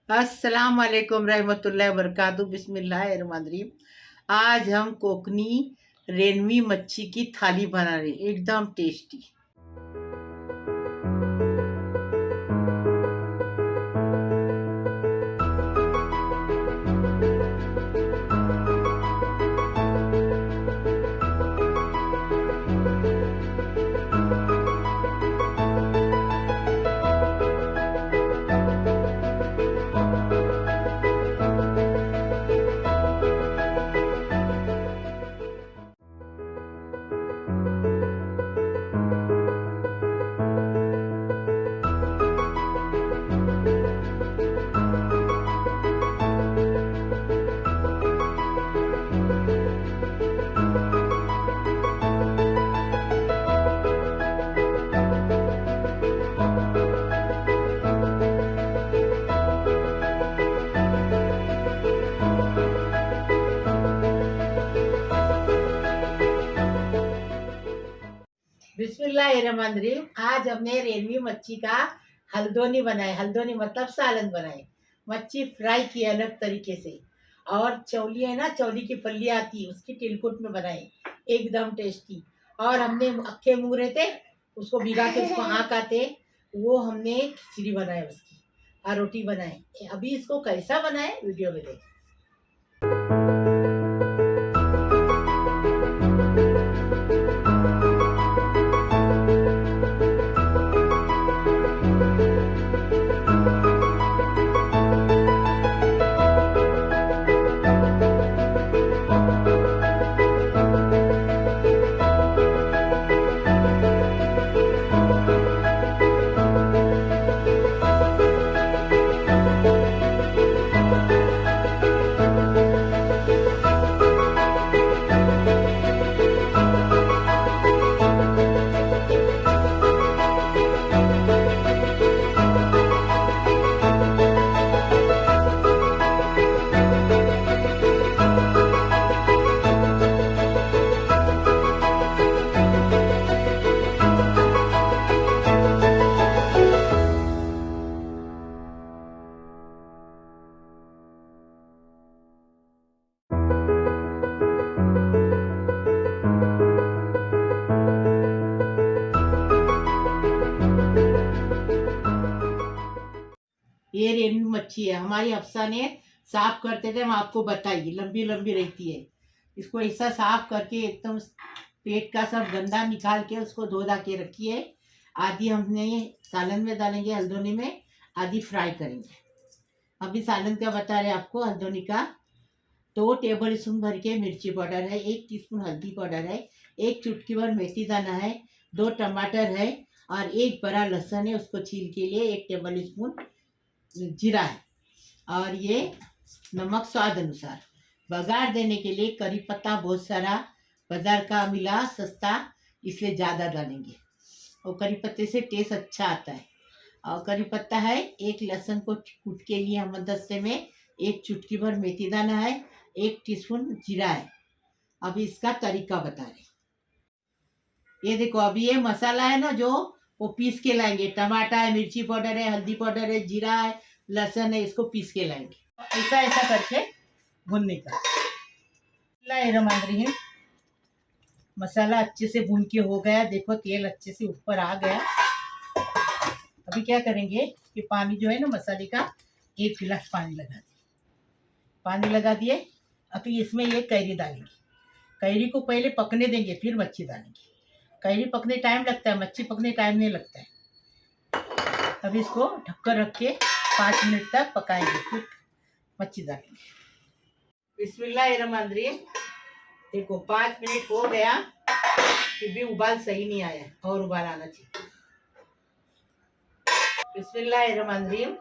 अस्सलाम वालेकुम रहमतुल्लाहि वबरकातुहू बिस्मिल्लाहिर्रहमानिर्रहीम। आज हम कोकनी रेनवी मच्छी की थाली बना रहे हैं, एकदम टेस्टी। बिस्मिल्लाहिर्रहमानिर्रहीम। आज हमने रेनवी मच्छी का हल्दोनी बनाए। हल्दोनी मतलब सालन बनाए। मच्छी फ्राई की अलग तरीके से, और चौली है ना, चौली की फली आती है, उसकी तिलकुट में बनाए, एकदम टेस्टी। और हमने अक्खे मूंगरे थे, उसको भिगा के उसको आँख आते, वो हमने खिचड़ी बनाए उसकी, और रोटी बनाए। अभी इसको कैसा बनाए वीडियो में देखें। ये रेनवी मच्छी है, हमारी अफसा ने साफ करते थे, हम आपको बताइए, लंबी लंबी रहती है। इसको ऐसा साफ करके एकदम पेट का सब गंदा निकाल के उसको धो धा के रखिए। आधी हमने सालन में डालेंगे, हल्दोनी में, आधी फ्राई करेंगे। अभी सालन का बता रहे आपको। हल्दोनी का 2 टेबल स्पून भर के मिर्ची पाउडर है, 1 टीस्पून हल्दी पाउडर है, 1 चुटकी भर मेथी दाना है, 2 टमाटर है, और 1 बड़ा लहसुन है, उसको छील के लिए 1 टेबल स्पून जीरा है, और ये नमक स्वाद अनुसार। बघार देने के लिए करी पत्ता बहुत सारा बाजार का मिला सस्ता, इसलिए ज़्यादा डालेंगे, और करी पत्ते से टेस्ट अच्छा आता है। और करी पत्ता है, 1 लहसुन को कूट के लिए हम दस्ते में, 1 चुटकी भर मेथी दाना है, 1 टीस्पून जीरा है। अभी इसका तरीका बता रहे। ये देखो, अभी ये मसाला है ना जो, वो पीस के लाएंगे। टमाटर है, मिर्ची पाउडर है, हल्दी पाउडर है, जीरा है, लहसुन है, इसको पीस के लाएंगे। ऐसा ऐसा करके भूनने का। बिस्मिल्लाहिर्रहमानिर्रहीम। मसाला अच्छे से भून के हो गया, देखो तेल अच्छे से ऊपर आ गया। अभी क्या करेंगे कि पानी जो है ना मसाले का, 1 गिलास पानी लगा दिए। पानी लगा दिए। अभी इसमें ये कैरी डालेंगे। कैरी को पहले पकने देंगे, फिर मच्छी डालेंगे। कैरी पकने टाइम लगता है, मच्छी पकने टाइम नहीं लगता है। अभी इसको ढककर रख के 5 मिनट तक पकाएंगे, फिर मच्छी डालेंगे। बिस्मिल्लाहिर्रहमानिर्रहीम। देखो 5 मिनट हो गया, फिर भी उबाल सही नहीं आया, और उबाल आना चाहिए। बिस्मिल्लाहिर्रहमानिर्रहीम।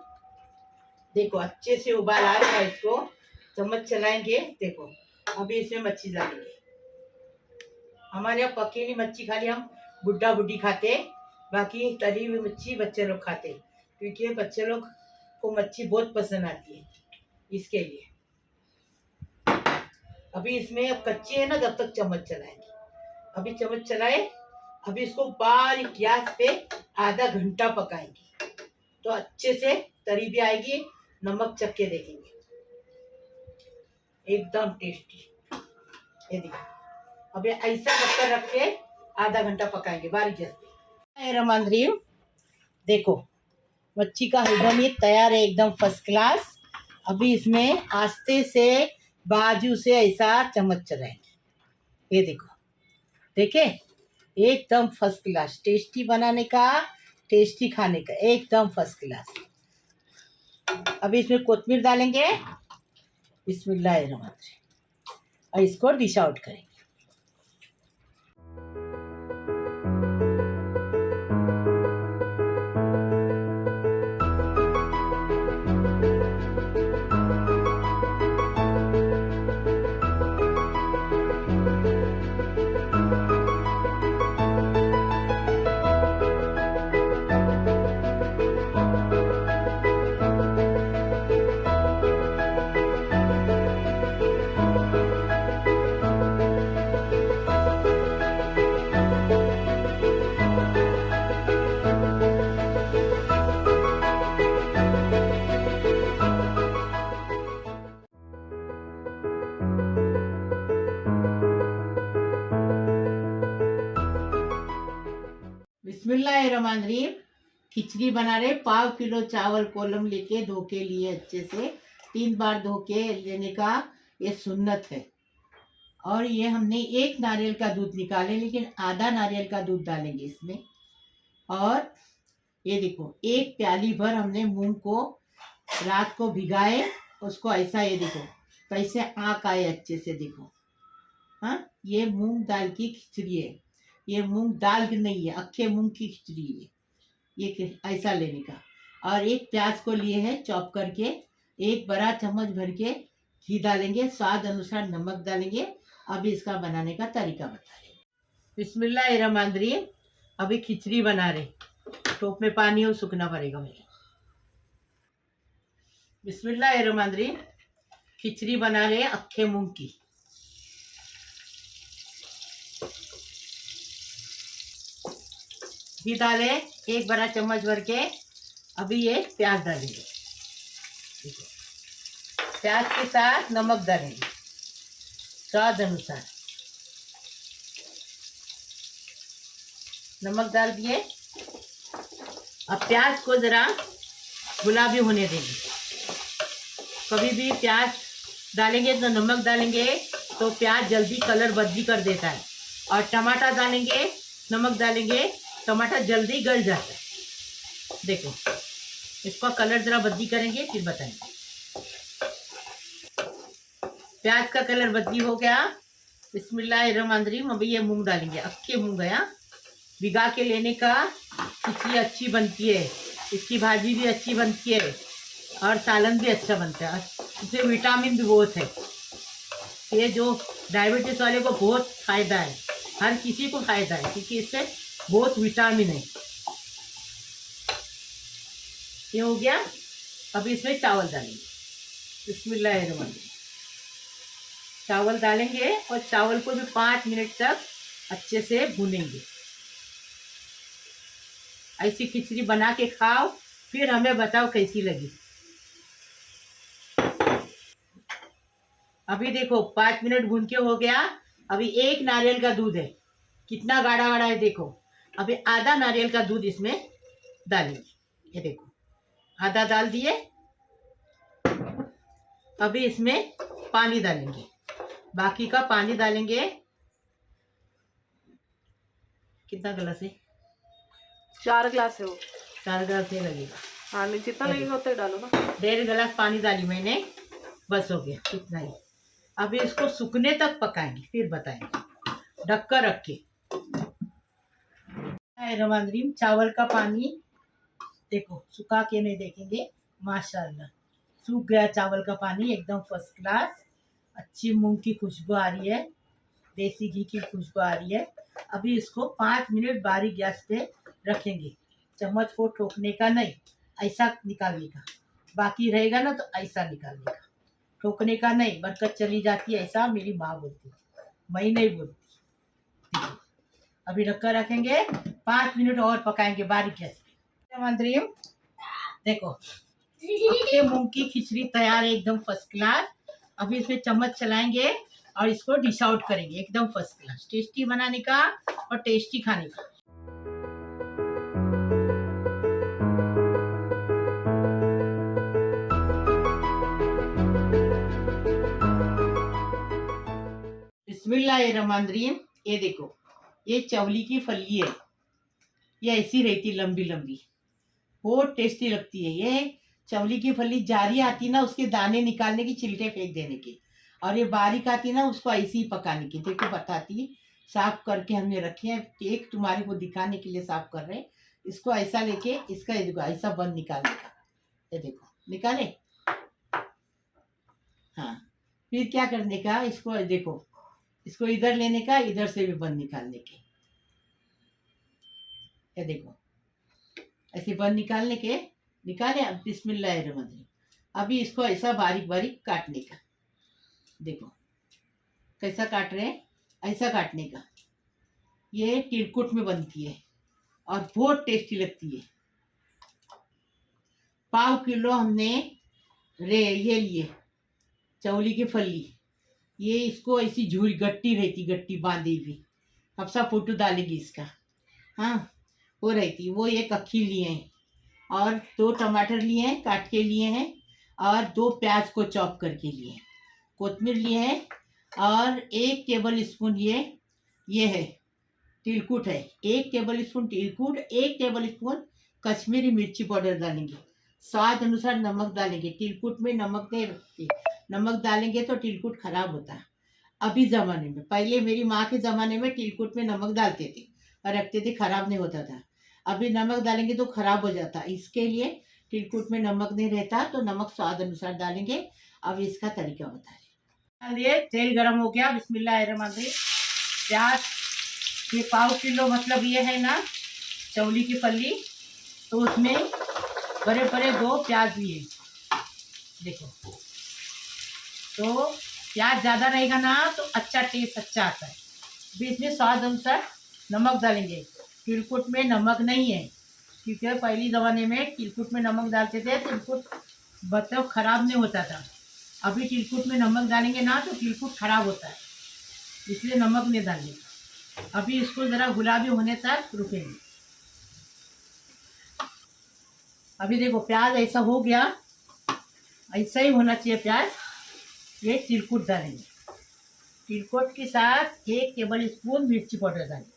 देखो अच्छे से उबाल आ रहा है, इसको चम्मच चलाएंगे। देखो अभी इसमें मच्छी डालेंगे। हमारे यहाँ पकेली मच्छी खाली हम बुढ़ा बुढ़ी खाते, बाकी तली हुई मच्छी बच्चे लोग खाते, क्योंकि बच्चे लोग को मच्छी बहुत पसंद आती है, इसके लिए। अभी इसमें अब कच्ची है ना, जब तक चम्मच चलाएंगे। अभी चम्मच चलाए। अभी इसको बारीक गैस पे आधा घंटा पकाएंगे, तो अच्छे से तरी भी आएगी नमक चख के देखेंगे, एकदम टेस्टी। ये देखो, अब ये ऐसा ढक्कन रख के आधा घंटा पकाएंगे बारीक गैस पे। रमंद्री देखो, मच्छी का हलवा ये तैयार है, एकदम फर्स्ट क्लास। अभी इसमें आस्ते से बाजू से ऐसा चम्मच चलाएंगे। ये देखो, देखे, एकदम फर्स्ट क्लास, टेस्टी बनाने का, टेस्टी खाने का, एकदम फर्स्ट क्लास। अभी इसमें कोतमीर डालेंगे, बिस्मिल्लाहिर्रहमानिर्रहीम, और इसको डिश आउट करेंगे। बिस्मिल्लाहिर्रहमानिर्रहीम, खिचड़ी बना रहे। 1/4 किलो चावल कोलम लेके धो के लिए अच्छे से, 3 बार धो के लेने का ये सुन्नत है। और ये हमने 1 नारियल का दूध निकाले, लेकिन आधा नारियल का दूध डालेंगे इसमें। और ये देखो, 1 प्याली भर हमने मूंग को रात को भिगाए, उसको ऐसा, ये देखो कैसे आँख आए अच्छे से, देखो। हाँ, ये मूंग दाल की खिचड़ी है, ये मूंग दाल की नहीं है, अक्खे मूंग की खिचड़ी है। ये ऐसा लेने का। और 1 प्याज को लिए है चॉप करके, 1 बड़ा चम्मच भर के घी डालेंगे, स्वाद अनुसार नमक डालेंगे। अभी इसका बनाने का तरीका बता रहे। बिस्मिल्लाहिर्रहमानिर्रहीम, अभी खिचड़ी बना रहे। टोप में पानी हो, सूखना पड़ेगा मेरे। बिस्मिल्लाहिर्रहमानिर्रहीम, खिचड़ी बना रहे अक्खे मूंग की। घी डाले 1 बड़ा चम्मच भर के। अभी ये प्याज डालेंगे, प्याज के साथ नमक डालेंगे स्वाद अनुसार। नमक डाल दिए। अब प्याज को जरा गुलाबी होने देंगे। कभी भी प्याज डालेंगे तो नमक डालेंगे तो प्याज जल्दी कलर बदली कर देता है, और टमाटर डालेंगे, नमक डालेंगे, टमाटर जल्दी गल जाता है। देखो, इसका कलर जरा बदली करेंगे, फिर बताएंगे। प्याज का कलर बदली हो गया। बिस्मिल्लाहिर्रहमानिर्रहीम, अभी ये मूंग डालेंगे, अक्खे मूंग गया, भिगा के लेने का। खिचड़ी अच्छी बनती है, इसकी भाजी भी अच्छी बनती है, और सालन भी अच्छा बनता है। इसमें विटामिन भी बहुत है। ये जो डायबिटीज वाले को बहुत फायदा है, हर किसी को फायदा है, क्योंकि इससे बहुत विटामिन है। ये हो गया। अभी इसमें चावल डालेंगे। बिस्मिल्लाहिर्रहमानिर्रहीम, चावल डालेंगे, और चावल को भी 5 मिनट तक अच्छे से भूनेंगे। ऐसी खिचड़ी बना के खाओ, फिर हमें बताओ कैसी लगी। अभी देखो 5 मिनट भून के हो गया। अभी 1 नारियल का दूध है, कितना गाढ़ा गाढ़ा है देखो। अभी आधा नारियल का दूध इसमें डालेंगे। ये देखो, आधा डाल दिए। अभी इसमें पानी डालेंगे, बाकी का पानी डालेंगे। कितना गिलास है? 4 गिलास है वो। 4 गिलास नहीं लगेगा। हाँ, जितना लगेगा उतना ही डालो ना। 1.5 गिलास पानी डाली मैंने, बस हो गया इतना ही। अभी इसको सूखने तक पकाएंगे, फिर बताएंगे ढककर रख के। रमंद्रीम, चावल का पानी देखो, सुखा के नहीं देखेंगे, माशाल्लाह सूख गया चावल का पानी, एकदम फर्स्ट क्लास। अच्छी मूंग की खुशबू आ रही है, देसी घी की खुशबू आ रही है। अभी इसको 5 मिनट बारीक गैस पे रखेंगे। चम्मच को ठोकने का नहीं, ऐसा निकालने का। बाकी रहेगा ना तो ऐसा निकालने का, ठोकने का नहीं, बरकत चली जाती है, ऐसा मेरी माँ बोलती, मैं नहीं बोलती। अभी ढक्कन रखेंगे, 5 मिनट और पकाएंगे बारीक गैस पे। मंत्रियों देखो, आपके मूंग की खिचड़ी तैयार है, एकदम फर्स्ट क्लास। अभी इसमें चम्मच चलाएंगे और इसको डिश आउट करेंगे, एकदम फर्स्ट क्लास, टेस्टी बनाने का और टेस्टी खाने का। बिस्मिल्लाहिर्रहमानिर्रहीम। ये देखो, ये चवली की फली है, ये ऐसी रहती लंबी लंबी, बहुत टेस्टी लगती है। ये चवली की फली जारी आती ना, उसके दाने निकालने की, छिलके फेंक देने की, और ये बारीक आती ना, उसको ऐसे ही पकाने की। देखो बताती, साफ करके हमने रखे हैं, एक तुम्हारे को दिखाने के लिए साफ कर रहे हैं। इसको ऐसा लेके, इसका ये देखो ऐसा बंद निकालने का, ये देखो निकाले। हाँ, फिर क्या करने का, इसको देखो, इसको इधर लेने का, इधर से भी बंद निकालने के, ये देखो ऐसे बंद निकालने के, निकाले। अब बिस्मिल्लाहिर्रहमानिर्रहीम, अभी इसको ऐसा बारीक बारीक काटने का, देखो कैसा काट रहे हैं, ऐसा काटने का। ये तिलकुट में बनती है और बहुत टेस्टी लगती है। 5 किलो हमने ये लिए चवली की फली, ये इसको ऐसी झूरी गट्टी रहती, गट्टी बांधी हुई, अब सब फोटो डालेगी इसका। हाँ, वो रहती, वो एक अक्खी लिए हैं, और 2 टमाटर लिए हैं, काट के लिए हैं, और 2 प्याज को चॉप करके लिए हैं, कोतमीर लिए हैं, और 1 टेबल स्पून ये है तिलकुट है, 1 टेबल स्पून तिलकुट, 1 टेबल स्पून कश्मीरी मिर्ची पाउडर डालेंगे, स्वाद अनुसार नमक डालेंगे। तिलकुट में नमक नहीं रखते, नमक डालेंगे तो तिलकुट खराब होता है। अभी ज़माने में, पहले मेरी माँ के ज़माने में तिलकुट में नमक डालते थे और रखते थे, खराब नहीं होता था। अभी नमक डालेंगे तो खराब हो जाता, इसके लिए तिलकुट में नमक नहीं रहता, तो नमक स्वाद अनुसार डालेंगे। अब इसका तरीका बता रहे। ये तेल गरम हो गया, बिस्मिल्लाहिर्रहमानिर्रहीम। प्याज, ये 5 किलो मतलब ये है ना चवली की फली, तो उसमें बड़े बड़े 2 प्याज लिए, देखो। तो प्याज ज़्यादा रहेगा ना तो अच्छा टेस्ट अच्छा आता है। बीच में स्वाद अनुसार नमक डालेंगे। तिलकुट में नमक नहीं है, क्योंकि पहली ज़माने में तिलकुट में नमक डालते थे, तिलकुट मतलब ख़राब नहीं होता था। अभी तिलकुट में नमक डालेंगे ना तो तिलकुट ख़राब होता है, इसलिए नमक नहीं डालेंगे। अभी इसको ज़रा गुलाबी होने तक रुकेंगे। अभी देखो प्याज ऐसा हो गया, ऐसा ही होना चाहिए प्याज। ये तिलकुट डालेंगे, तिलकुट के साथ 1 टेबल स्पून मिर्ची पाउडर डालेंगे,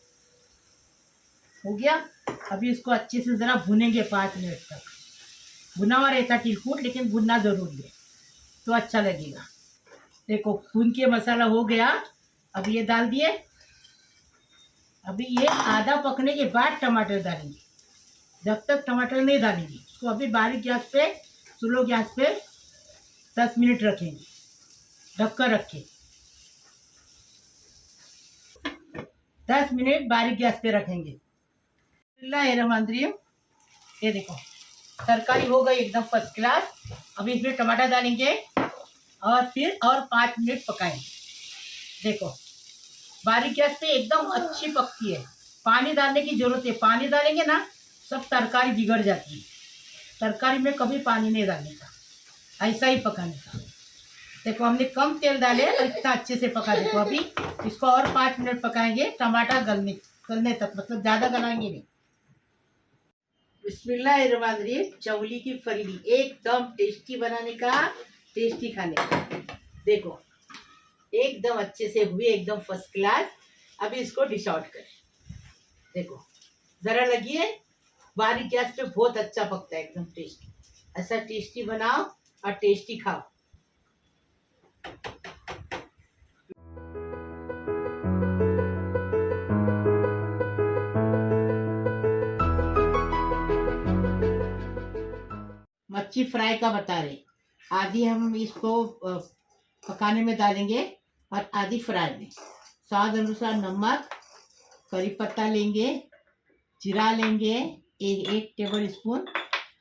हो गया। अभी इसको अच्छे से ज़रा भुनेंगे 5 मिनट तक। भुना हुआ रहता तिलकुट, लेकिन भुनना ज़रूरी है तो अच्छा लगेगा। देखो भुन के मसाला हो गया, अब ये डाल दिए। अभी ये आधा पकने के बाद टमाटर डालेंगे, जब तक टमाटर नहीं डालेंगे तो अभी बारीक गैस पे, स्लो गैस पे 10 मिनट रखेंगे, ढककर रखें। 10 मिनट बारीक गैस पे रखेंगे। बिस्मिल्लाहिर्रहमानिर्रहीम। ये देखो तरकारी हो गई एकदम फर्स्ट क्लास। अभी इसमें टमाटर डालेंगे और फिर और 5 मिनट पकाएंगे। देखो बारीक गैस पे एकदम अच्छी पकती है, पानी डालने की जरूरत है। पानी डालेंगे ना सब तरकारी बिगड़ जाती है। तरकारी में कभी पानी नहीं डालने का, ऐसा ही पकाने का। देखो हमने कम तेल डाले और इतना अच्छे से पका। देखो अभी इसको और 5 मिनट पकाएंगे, टमाटर गलने तक, मतलब ज़्यादा गलाएंगे नहीं। बिस्मिल्लाहिर्रहमानिर्रहीम। चवली की फली एकदम टेस्टी बनाने का, टेस्टी खाने का। देखो एकदम अच्छे से हुई, एकदम फर्स्ट क्लास। अभी इसको डिश आउट करें। देखो ज़रा लगिए, बारीक गैस पे बहुत अच्छा पकता है, एकदम टेस्टी। ऐसा टेस्टी बनाओ और टेस्टी खाओ। मच्छी फ्राई का बता रहे, आधी हम इसको पकाने में डालेंगे और आधी फ्राई में। स्वाद अनुसार नमक, करी पत्ता लेंगे, जीरा लेंगे 1 टेबल स्पून,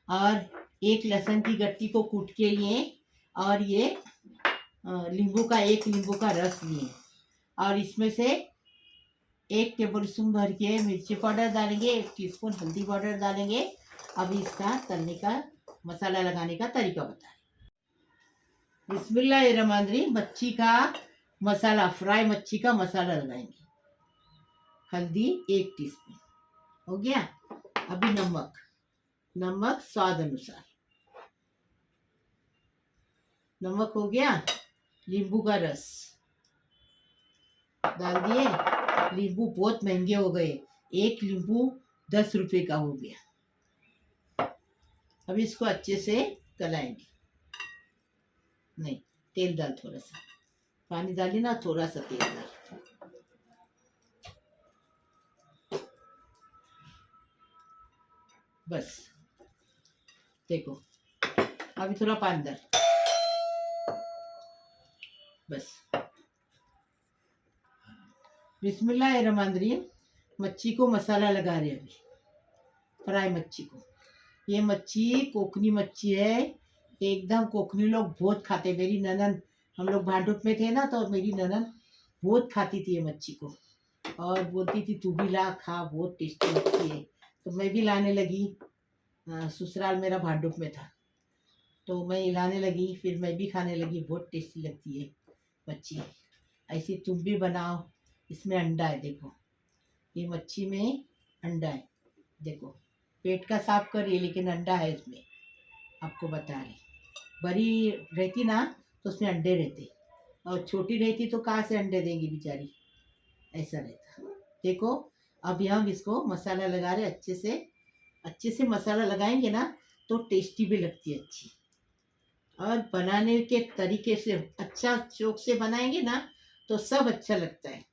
और 1 लहसुन की गट्टी को कूट के लिए, और ये नींबू का 1 नींबू का रस लिए, और इसमें से 1 टेबल स्पून भर के मिर्ची पाउडर डालेंगे, 1 टीस्पून हल्दी पाउडर डालेंगे। अभी इसका तलने का मसाला लगाने का तरीका बता रही। बिस्मिल्लाहिर्रहमानिर्रहीम। मच्छी का मसाला, फ्राई मच्छी का मसाला लगाएंगे। हल्दी 1 टीस्पून हो गया। अभी नमक स्वाद अनुसार नमक हो गया। नींबू का रस डाल दिए। नींबू बहुत महंगे हो गए, 1 नींबू 10 रुपए का हो गया। अब इसको अच्छे से गलाएंगे। नहीं, तेल डाल, थोड़ा सा पानी डाली ना, थोड़ा सा तेल डाल। बस देखो, अभी थोड़ा पानी डाल। बस। बिस्मिल्लाहिर्रहमानिर्रहीम। मच्छी को मसाला लगा रहे अभी, फ्राई मच्छी को। ये मच्छी कोकनी मच्छी है, एकदम कोकनी लोग बहुत खाते। मेरी ननद, हम लोग भांडुप में थे ना, तो मेरी ननद बहुत खाती थी ये मच्छी को, और बोलती थी तू भी ला खा, बहुत टेस्टी लगती है। तो मैं भी लाने लगी। ससुराल मेरा भांडुप में था, तो मैं लाने लगी, फिर मैं भी खाने लगी। बहुत टेस्टी लगती है मच्छी। ऐसी तुम भी बनाओ। इसमें अंडा है, देखो ये मच्छी में अंडा है। देखो, पेट का साफ करिए, लेकिन अंडा है इसमें, आपको बता रही। बड़ी रहती ना तो उसमें अंडे रहते, और छोटी रहती तो कहाँ से अंडे देंगी बेचारी, ऐसा रहता। देखो, अभी हम इसको मसाला लगा रहे। अच्छे से मसाला लगाएंगे ना तो टेस्टी भी लगती है अच्छी। और बनाने के तरीके से अच्छा, शौक से बनाएंगे ना तो सब अच्छा लगता है।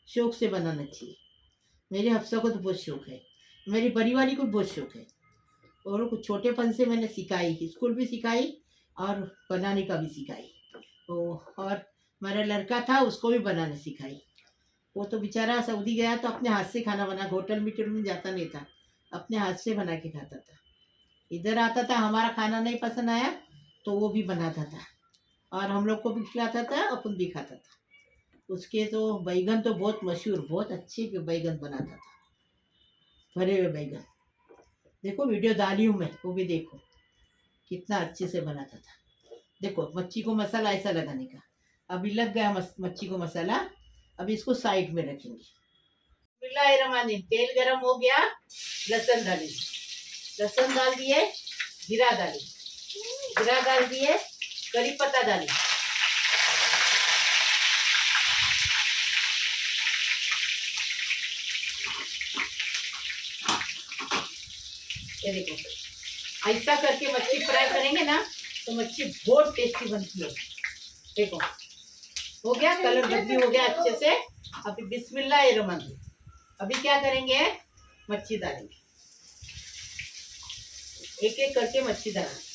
शौक से बनाना चाहिए। मेरे हफ्सा को तो बहुत शौक है, मेरी बड़ी वाली को बहुत शौक है, और कुछ छोटेपन से मैंने सिखाई, स्कूल भी सिखाई और बनाने का भी सिखाई। और मेरा लड़का था, उसको भी बनाना सिखाई। वो तो बेचारा सऊदी गया तो अपने हाथ से खाना बना, होटल में जाता नहीं था, अपने हाथ से बना के खाता था। इधर आता था, हमारा खाना नहीं पसंद आया तो वो भी बनाता था, और हम लोग को भी खिलाता था, अपन भी खाता था। उसके तो बैगन तो बहुत मशहूर, बहुत अच्छे बैगन बनाता था, भरे हुए बैगन। देखो वीडियो डाली हूँ मैं, वो भी देखो कितना अच्छे से बनाता था। देखो, मच्छी को मसाला ऐसा लगाने का। अभी लग गया मच्छी को मसाला। अभी इसको साइड में रखेंगे। बिस्मिल्लाहिर्रहमानिर्रहीम। तेल गरम हो गया, लहसुन डालेंगे। लहसुन डाल दिए, जीरा डाल दिए, करी पत्ता डालिए। ये देखो, ऐसा करके मच्छी फ्राई करेंगे ना तो मच्छी बहुत टेस्टी बनती है। देखो, हो गया, कलर बदली हो गया अच्छे से। अभी बिस्मिल्लाहिर्रहमानिर्रहीम। अभी क्या करेंगे, मच्छी डालेंगे, एक एक करके मच्छी डालेंगे।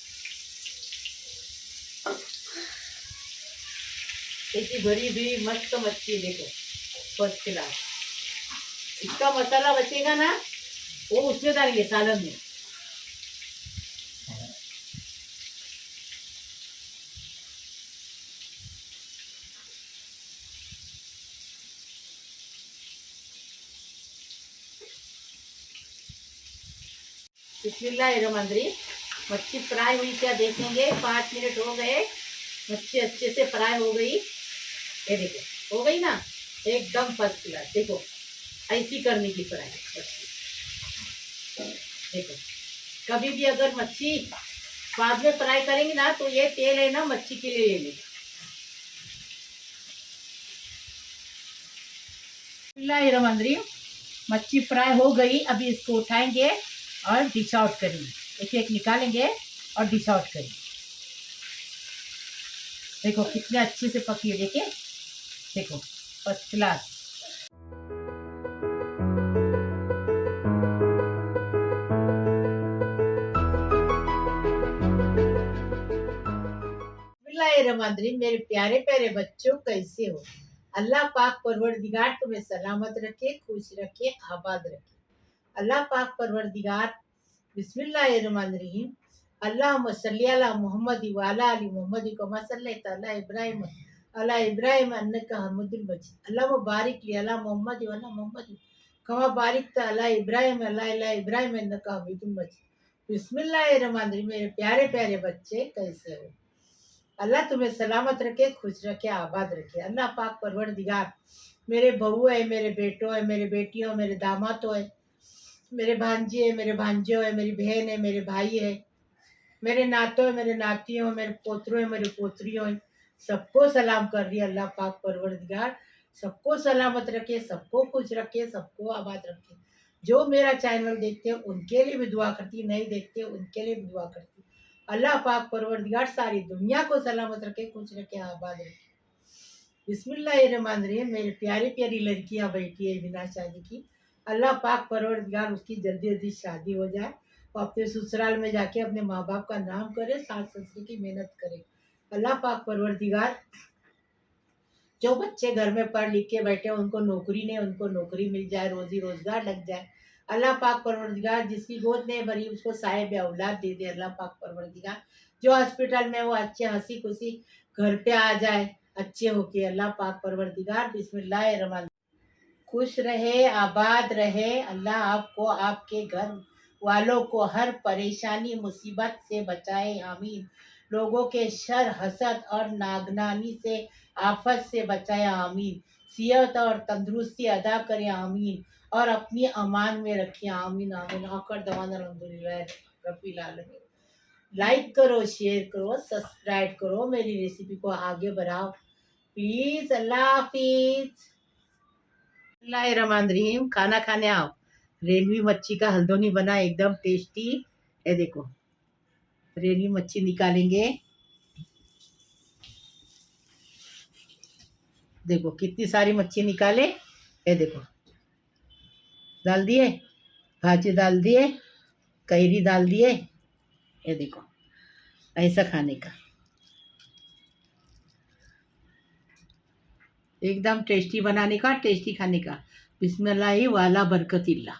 ऐसी भरी भी मस्त मच्छी, देखो फर्स्ट क्लास। इसका मसाला बचेगा ना, वो उसमें डालेंगे, सालन में। बिस्मिल्लाहिर्रहमानिर्रहीम। मच्छी फ्राई हुई क्या देखेंगे, 5 मिनट हो गए, मच्छी अच्छे से फ्राई हो गई। ये देखो, हो गई ना, एकदम फर्स्ट क्लास। देखो, ऐसी करने की फ्राई मच्छी। देखो, कभी भी अगर मच्छी बाद में फ्राई करेंगे ना तो ये तेल है ना, मच्छी के लिए ले लेगा। बिस्मिल्लाहिर्रहमानिर्रहीम। मच्छी फ्राई हो गई। अभी इसको उठाएंगे और डिश आउट करेंगे, एक एक निकालेंगे और डिश आउट करेंगे। देखो कितने अच्छे से पकी है, देखिए, देखो फर्स्ट क्लास। बिस्मिल्लाहिर्रहमानिर्रहीम। मेरे प्यारे प्यारे बच्चों, कैसे हो? अल्लाह पाक परवरदिगार तुम्हें सलामत रखे, खुश रखे, आबाद रखे। अल्लाह पाक परवरदिगार, बिस्मिल्लाहिर्रहमानिर्रहीम। अल्लाहुम्मा सल्ली अला मुहम्मद व अला आलि मुहम्मद कमा सल्लैता अला इब्राहिम अन्नका हमीदुल मजीद। अल्लाहुम्मा बारिक लि अला मुहम्मद व अला मुहम्मद कमा बारिकता अला इब्राहिम अन्नका हमीदुल मजीद। बिस्मिल्लाहिर्रहमानिर्रहीम। मेरे प्यारे प्यारे बच्चे, कैसे हो? अल्लाह तुम्हें सलामत रखे, खुश रखे, आबाद रखे। अल्लाह पाक परवरदिगार मेरे बहू है, मेरे बेटो है, मेरे बेटियों, मेरे दामादों है, मेरे भांजी है, मेरे भांजो है, मेरी बहन है, मेरे भाई है, मेरे नातों है, मेरे नातियों है, मेरे पोतरों है, मेरे पोतरियों है, सबको सलाम कर रही है। अल्लाह पाक परवरदिगार सबको सलामत रखे, सबको खुश रखे, सबको आबाद रखे। जो मेरा चैनल देखते हैं उनके लिए भी दुआ करती, नहीं देखते उनके लिए भी दुआ करती। अल्लाह पाक परवरदिगार सारी दुनिया को सलामत रखे, खुश रखे, आबाद रखे। बिस्मिल्लाहिर्रहमानिर्रहीम। मेरी प्यारी प्यारी लड़कियां बैठी है बिना शादी की। अल्लाह पाक परवरदिगार उसकी जल्दी जल्दी शादी हो जाए, वो अपने ससुराल में जाके अपने माँ बाप का नाम करे, सास ससुर की मेहनत करे। अल्लाह पाक परवरदिगार जो बच्चे घर में पढ़ लिख के बैठे हैं उनको नौकरी नहीं, उनको नौकरी मिल जाए, रोजी रोजगार लग जाए। अल्लाह पाक परवरदिगार जिसकी गोद नहीं भरी उसको साहिब औलाद दे दे। अल्लाह पाक परवरदिगार जो हॉस्पिटल में वो अच्छे हंसी खुशी घर पे आ जाए अच्छे होके। अल्लाह पाक परवरदिगार बिस्मिल्लाहिर्रहमान। खुश रहे, आबाद रहे। अल्लाह आपको, आपके घर वालों को हर परेशानी मुसीबत से बचाए, आमीन। लोगों के शर हसद और नागनानी से, आफत से बचाए, आमीन। सियत और तंदुरुस्ती अदा करें, आमीन। और अपनी अमान में रखें, आमीन आमीन। आकर दवाना अल्हम्दुलिल्लाह रब्बिल आलमीन। लाइक करो, शेयर करो, सब्सक्राइब करो, मेरी रेसिपी को आगे बढ़ाओ प्लीज। अल्लाह हाफिज। बिस्मिल्लाहिर्रहमानिर्रहीम। खाना खाने आओ। रेलवी मच्छी का हल्दोनी बना एकदम टेस्टी। ये देखो, रेलवी मच्छी निकालेंगे। देखो कितनी सारी मच्छी निकाले। ये देखो, डाल दिए, भाजी डाल दिए, कैरी डाल दिए। ये देखो, ऐसा खाने का एकदम टेस्टी बनाने का, टेस्टी खाने का। बिस्मिल्लाह वाला बरकतिल्ला।